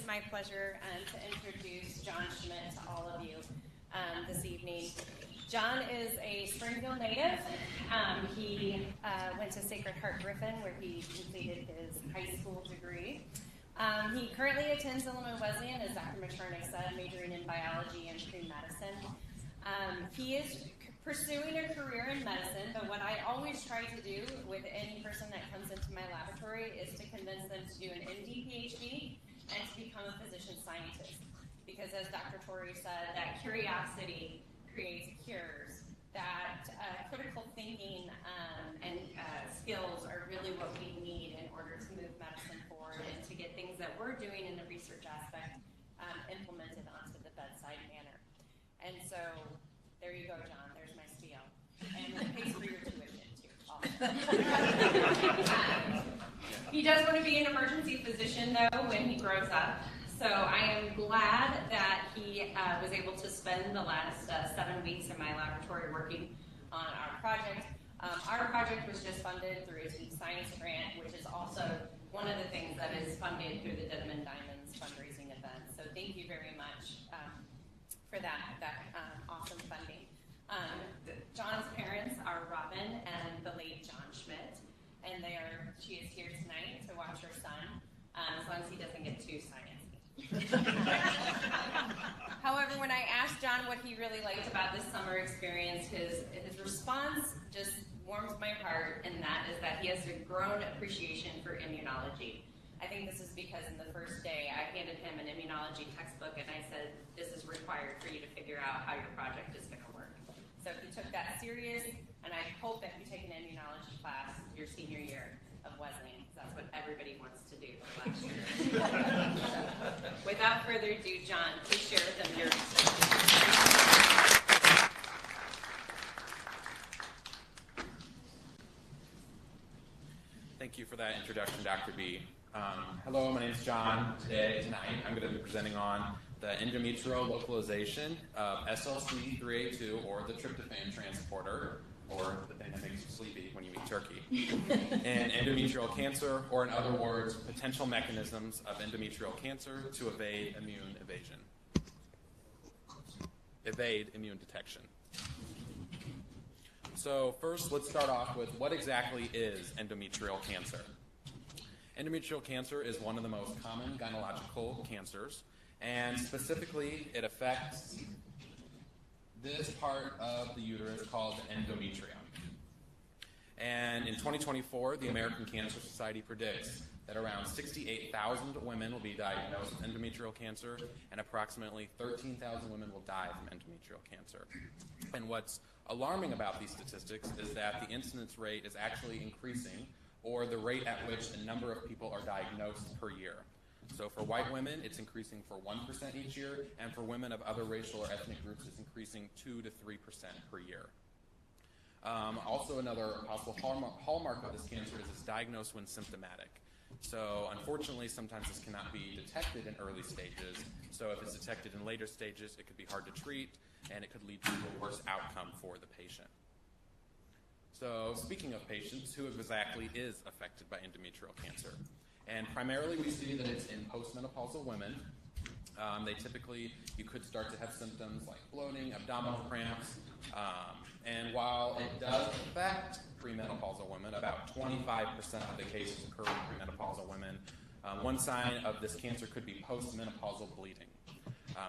my pleasure to introduce John Schmidt to all of you this evening. John is a Springfield native. He went to Sacred Heart Griffin, where he completed his high school degree. He currently attends Illinois Wesleyan, as Dr. Maternick said, majoring in biology and pre-medicine. He is pursuing a career in medicine, but what I always try to do with any person that comes into my laboratory is to convince them to do an MD, PhD, and to become a physician scientist. Because as Dr. Torrey said, that curiosity creates cures, that critical thinking and skills are really what we need in order to move medicine forward and to get things that we're doing in the research aspect implemented onto the bedside manner. And so, there you go, John. There's my spiel. And it pays for your tuition, too. He does want to be an emergency physician, though, when he grows up. So I am glad that he was able to spend the last 7 weeks in my laboratory working on our project. Our project was just funded through a Team Science grant, which is also one of the things that is funded through the Denim Diamonds fundraising event. So thank you very much for that awesome funding. John's parents are Robin and the late John Schmidt, and she is here tonight to watch her son, as long as he doesn't get too sciencey. However, when I asked John what he really liked about this summer experience, his response just warms my heart, and that is that he has a grown appreciation for immunology. I think this is because in the first day, I handed him an immunology textbook, and I said, this is required for you to figure out how your project is going to work. So he took that serious, and I hope that you take an immunology class your senior year of Wesleyan, because that's what everybody wants to do for last year. So, without further ado, John, please share with them your research. Thank you for that introduction, Dr. B. Hello, my name is John. Tonight, I'm going to be presenting on the endometrial localization of SLC3A2, or the tryptophan transporter, or the thing that makes you sleepy when you eat turkey, and endometrial cancer, or in other words, potential mechanisms of endometrial cancer to evade immune detection. So first, let's start off with what exactly is endometrial cancer. Endometrial cancer is one of the most common gynecological cancers, and specifically, it affects this part of the uterus called the endometrium. And in 2024, the American Cancer Society predicts that around 68,000 women will be diagnosed with endometrial cancer, and approximately 13,000 women will die from endometrial cancer. And what's alarming about these statistics is that the incidence rate is actually increasing, or the rate at which the number of people are diagnosed per year. So for white women, it's increasing for 1% each year, and for women of other racial or ethnic groups, it's increasing 2 to 3% per year. Also, another possible hallmark of this cancer is it's diagnosed when symptomatic. So unfortunately, sometimes this cannot be detected in early stages. So if it's detected in later stages, it could be hard to treat, and it could lead to a worse outcome for the patient. So speaking of patients, who exactly is affected by endometrial cancer? And primarily we see that it's in postmenopausal women. You could start to have symptoms like bloating, abdominal cramps, and while it does affect premenopausal women, about 25% of the cases occur in premenopausal women. One sign of this cancer could be postmenopausal bleeding.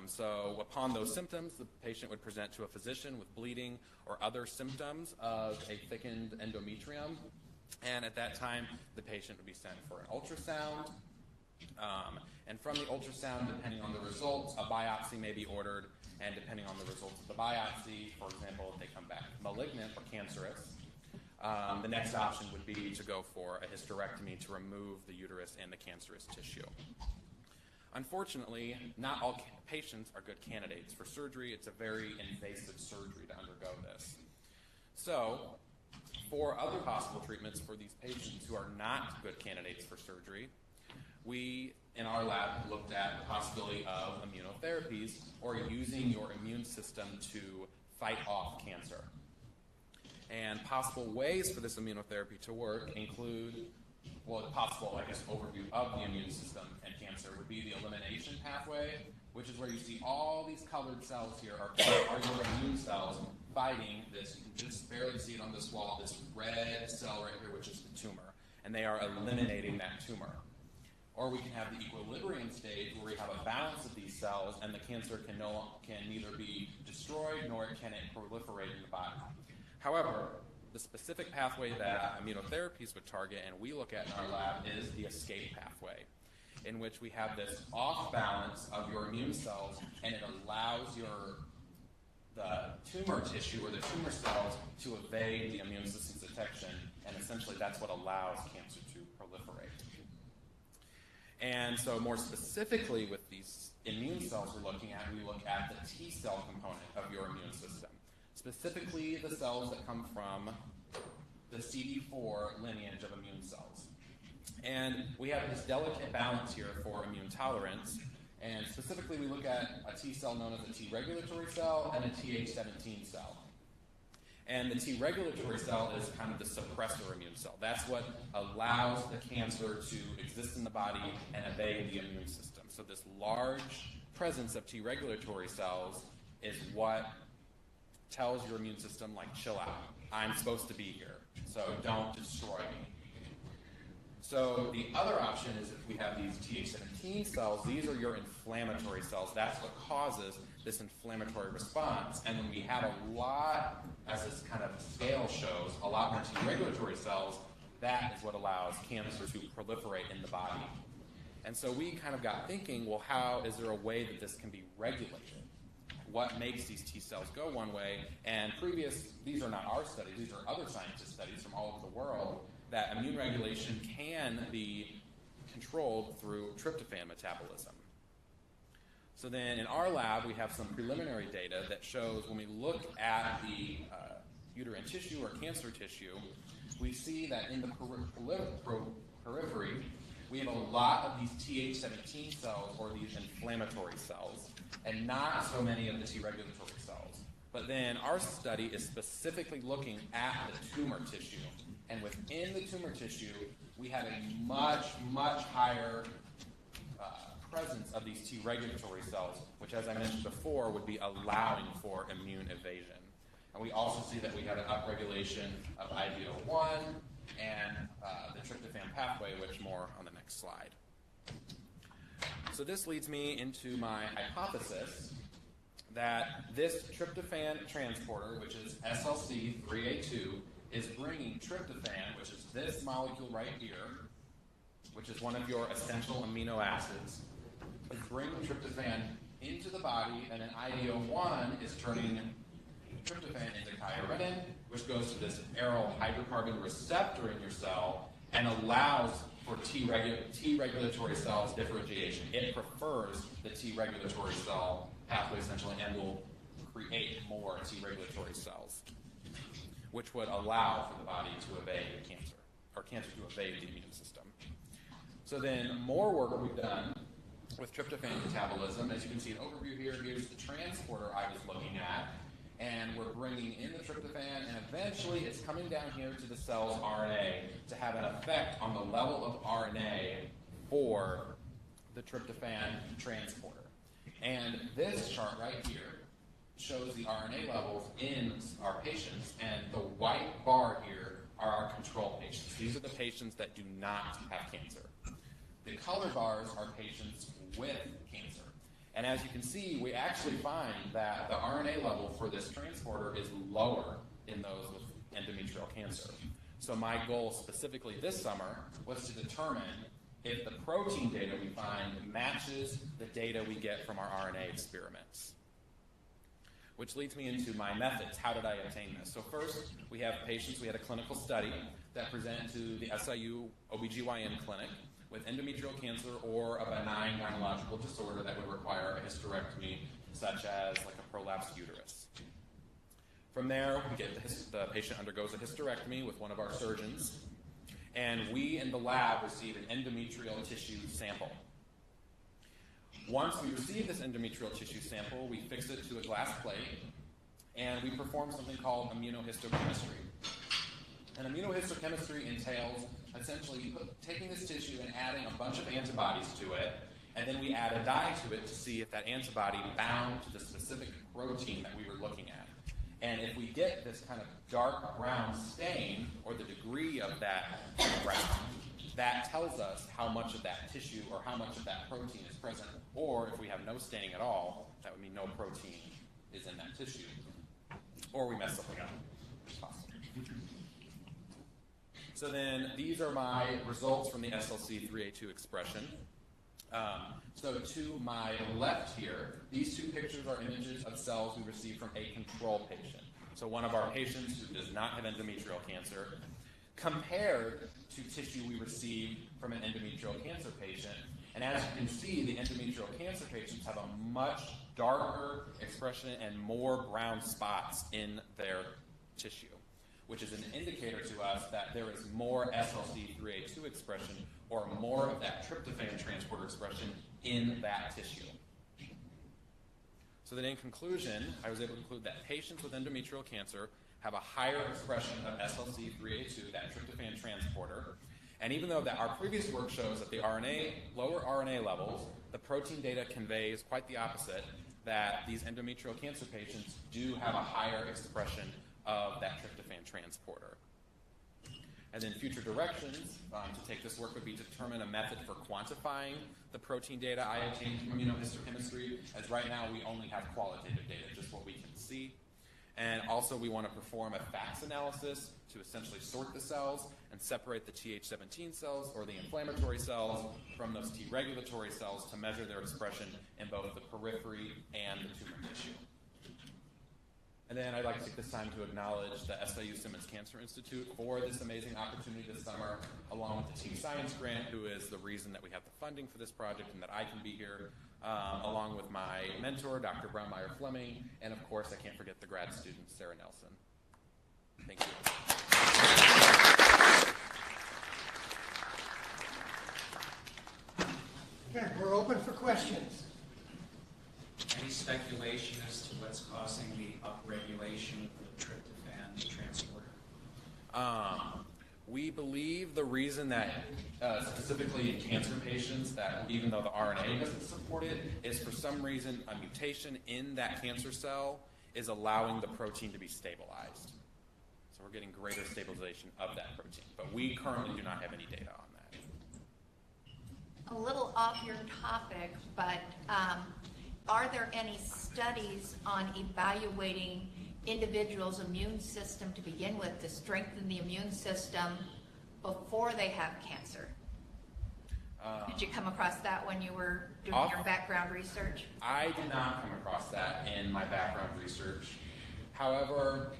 So upon those symptoms, the patient would present to a physician with bleeding or other symptoms of a thickened endometrium. And at that time, the patient would be sent for an ultrasound. And from the ultrasound, depending on the results, a biopsy may be ordered. And depending on the results of the biopsy, for example, if they come back malignant or cancerous, the next option would be to go for a hysterectomy to remove the uterus and the cancerous tissue. Unfortunately, not all patients are good candidates for surgery. It's a very invasive surgery to undergo this. So, for other possible treatments for these patients who are not good candidates for surgery, we, in our lab, looked at the possibility of immunotherapies, or using your immune system to fight off cancer. And possible ways for this immunotherapy to work include well, a possible, I guess, overview of the immune system and cancer would be the elimination pathway, which is where you see all these colored cells here are your immune cells fighting this. You can just barely see it on this wall, this red cell right here, which is the tumor. And they are eliminating that tumor. Or we can have the equilibrium stage where we have a balance of these cells and the cancer can neither be destroyed nor can it proliferate in the body. However, the specific pathway that immunotherapies would target and we look at in our lab is the escape pathway, in which we have this off balance of your immune cells and it allows the tumor tissue or the tumor cells to evade the immune system's detection, and essentially that's what allows cancer to proliferate. And so more specifically with these immune cells we look at the T cell component of your immune system, specifically the cells that come from the CD4 lineage of immune cells. And we have this delicate balance here for immune tolerance, and specifically we look at a T cell known as a T regulatory cell and a Th17 cell. And the T regulatory cell is kind of the suppressor immune cell. That's what allows the cancer to exist in the body and evade the immune system. So this large presence of T regulatory cells is what tells your immune system, like, chill out. I'm supposed to be here, so don't destroy me. So the other option is if we have these Th17 cells, these are your inflammatory cells. That's what causes this inflammatory response. And when we have a lot, as this kind of scale shows, a lot more T regulatory cells, that is what allows cancer to proliferate in the body. And so we kind of got thinking, well, how is there a way that this can be regulated? What makes these T cells go one way? And these are not our studies, these are other scientist studies from all over the world, that immune regulation can be controlled through tryptophan metabolism. So then in our lab, we have some preliminary data that shows when we look at the uterine tissue or cancer tissue, we see that in the periphery, we have a lot of these Th17 cells, or these inflammatory cells, and not so many of the T regulatory cells. But then our study is specifically looking at the tumor tissue. And within the tumor tissue, we have a much, much higher presence of these T regulatory cells, which, as I mentioned before, would be allowing for immune evasion. And we also see that we have an upregulation of IDO1 and the tryptophan pathway, which more on the next slide. So this leads me into my hypothesis that this tryptophan transporter, which is SLC3A2, is bringing tryptophan, which is this molecule right here, which is one of your essential amino acids, is bringing tryptophan into the body, and then IDO1 is turning tryptophan into cheiroretin, which goes to this aryl hydrocarbon receptor in your cell and allows for T regulatory cells differentiation. It prefers the T regulatory cell pathway essentially and will create more T regulatory cells, which would allow for the body to evade cancer, or cancer to evade the immune system. So then more work we've done with tryptophan metabolism. As you can see an overview here, here's the transporter I was looking at, and we're bringing in the tryptophan, and eventually it's coming down here to the cell's RNA to have an effect on the level of RNA for the tryptophan transporter. And this chart right here shows the RNA levels in our patients, and the white bar here are our control patients. These are the patients that do not have cancer. The color bars are patients with cancer. And as you can see, we actually find that the RNA level for this transporter is lower in those with endometrial cancer. So my goal specifically this summer was to determine if the protein data we find matches the data we get from our RNA experiments. Which leads me into my methods. How did I obtain this? So first, we have patients. We had a clinical study that presented to the SIU OBGYN clinic with endometrial cancer or a benign gynecological disorder that would require a hysterectomy, such as like a prolapsed uterus. From there, we get the patient undergoes a hysterectomy with one of our surgeons, and we in the lab receive an endometrial tissue sample. Once we receive this endometrial tissue sample, we fix it to a glass plate, and we perform something called immunohistochemistry. And immunohistochemistry entails essentially taking this tissue and adding a bunch of antibodies to it, and then we add a dye to it to see if that antibody bound to the specific protein that we were looking at. And if we get this kind of dark brown stain, or the degree of that brown, that tells us how much of that tissue or how much of that protein is present. Or if we have no staining at all, that would mean no protein is in that tissue. Or we mess something up. It's possible. So then these are my results from the SLC3A2 expression. So to my left here, these two pictures are images of cells we received from a control patient. So one of our patients who does not have endometrial cancer, compared to tissue we received from an endometrial cancer patient. And as you can see, the endometrial cancer patients have a much darker expression and more brown spots in their tissue, which is an indicator to us that there is more SLC3A2 expression, or more of that tryptophan transporter expression in that tissue. So then in conclusion, I was able to conclude that patients with endometrial cancer have a higher expression of SLC3A2, that tryptophan transporter. And even though that our previous work shows that the lower RNA levels, the protein data conveys quite the opposite, that these endometrial cancer patients do have a higher expression of that tryptophan transporter. And then future directions to take this work would be to determine a method for quantifying the protein data I obtained from immunohistochemistry, as right now we only have qualitative data, just what we can see. And also we want to perform a FACS analysis to essentially sort the cells and separate the Th17 cells, or the inflammatory cells, from those T regulatory cells to measure their expression in both the periphery and the tumor tissue. And then I'd like to take this time to acknowledge the SIU Simmons Cancer Institute for this amazing opportunity this summer, along with the Team Science Grant, who is the reason that we have the funding for this project and that I can be here, along with my mentor, Dr. Braunmeyer Fleming, and of course, I can't forget the grad student, Sarah Nelson. Thank you. Okay, we're open for questions. Any speculation as to what's causing the upregulation of the tryptophan transporter? We believe the reason that, specifically in cancer patients, that even though the RNA doesn't support it, is for some reason a mutation in that cancer cell is allowing the protein to be stabilized. So we're getting greater stabilization of that protein. But we currently do not have any data on that. A little off your topic, but are there any studies on evaluating individuals' immune system to begin with, to strengthen the immune system before they have cancer? Did you come across that when you were doing your background research? I did not come across that in my background research. However,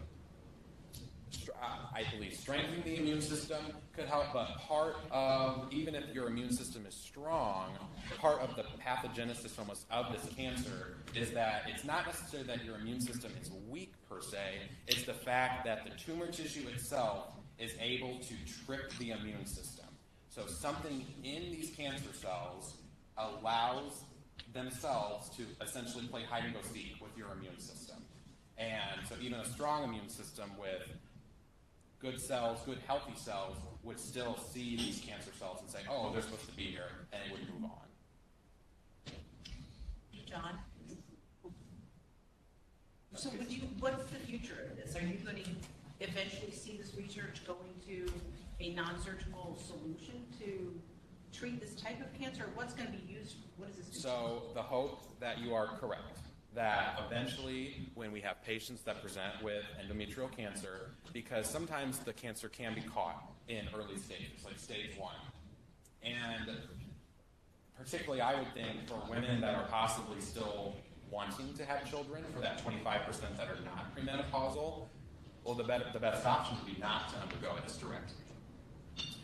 I believe strengthening the immune system could help, but part of, even if your immune system is strong, part of the pathogenesis almost of this cancer is that it's not necessarily that your immune system is weak per se, it's the fact that the tumor tissue itself is able to trick the immune system. So something in these cancer cells allows themselves to essentially play hide and go seek with your immune system. And so even a strong immune system with good cells, good healthy cells, would still see these cancer cells and say, oh, they're supposed to be here, and it would move on. John? So what's the future of this? Are you going to eventually see this research going to a non-surgical solution to treat this type of cancer? What's going to be used? What is this? So the hope that you are correct, that eventually when we have patients that present with endometrial cancer, because sometimes the cancer can be caught in early stages, like stage 1. And particularly I would think for women that are possibly still wanting to have children, for that 25% that are not premenopausal, well, the best option would be not to undergo a hysterectomy.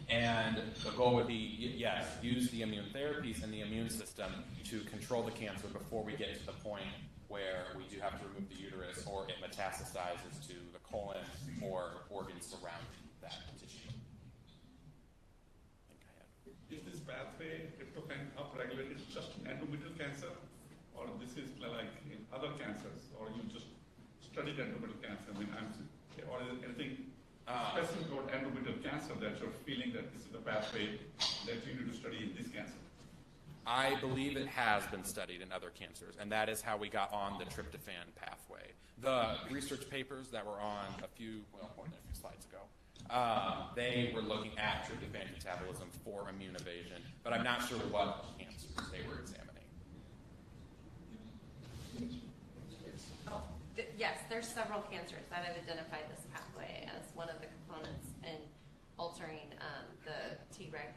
And the goal would be, yes, use the immune therapies and the immune system to control the cancer before we get to the point where we do have to remove the uterus or it metastasizes to the colon or organs surrounding that tissue. Is this pathway tryptophan upregulated just in endometrial cancer, or this is like in other cancers, or you just studied endometrial cancer? I mean, or is it anything specific about endometrial cancer that you're feeling that this is the pathway that you need to study in this cancer? I believe it has been studied in other cancers, and that is how we got on the tryptophan pathway. The research papers that were on more than a few slides ago, they were looking at tryptophan metabolism for immune evasion, but I'm not sure what cancers they were examining. Yes, there's several cancers that have identified this pathway as one of the components in altering the Treg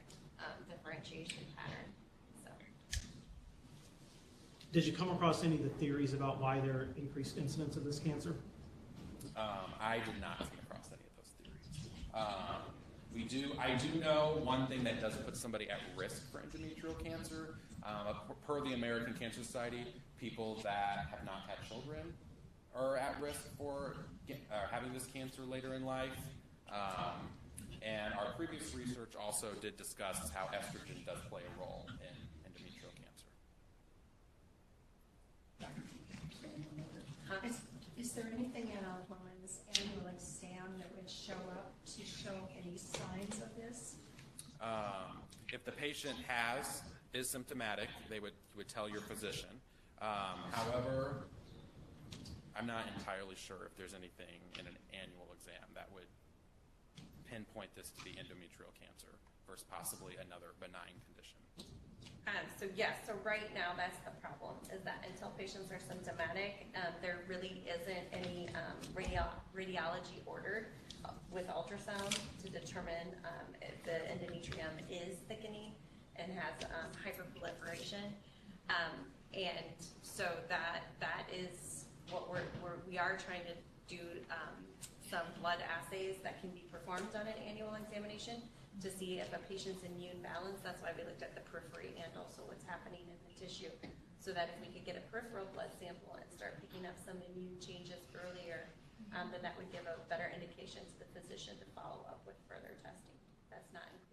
differentiation pattern. So, Did you come across any of the theories about why there are increased incidence of this cancer? I did not come across any of those theories. I do know one thing that does put somebody at risk for endometrial cancer. Per the American Cancer Society, people that have not had children are at risk for having this cancer later in life. And our previous research also did discuss how estrogen does play a role in endometrial cancer. Is there anything in a woman's annual exam that would show up to show any signs of this? If the patient is symptomatic, they would tell your physician. However, I'm not entirely sure if there's anything in an annual exam that would pinpoint this to be endometrial cancer versus possibly another benign condition. So right now that's the problem, is that until patients are symptomatic, there really isn't any radiology ordered with ultrasound to determine if the endometrium is thickening and has hyperproliferation. And so that is what we are trying to do some blood assays that can be performed on an annual examination to see if a patient's immune balance. That's why we looked at the periphery and also what's happening in the tissue, so that if we could get a peripheral blood sample and start picking up some immune changes earlier, then that would give a better indication to the physician to follow up with further testing. That's not included.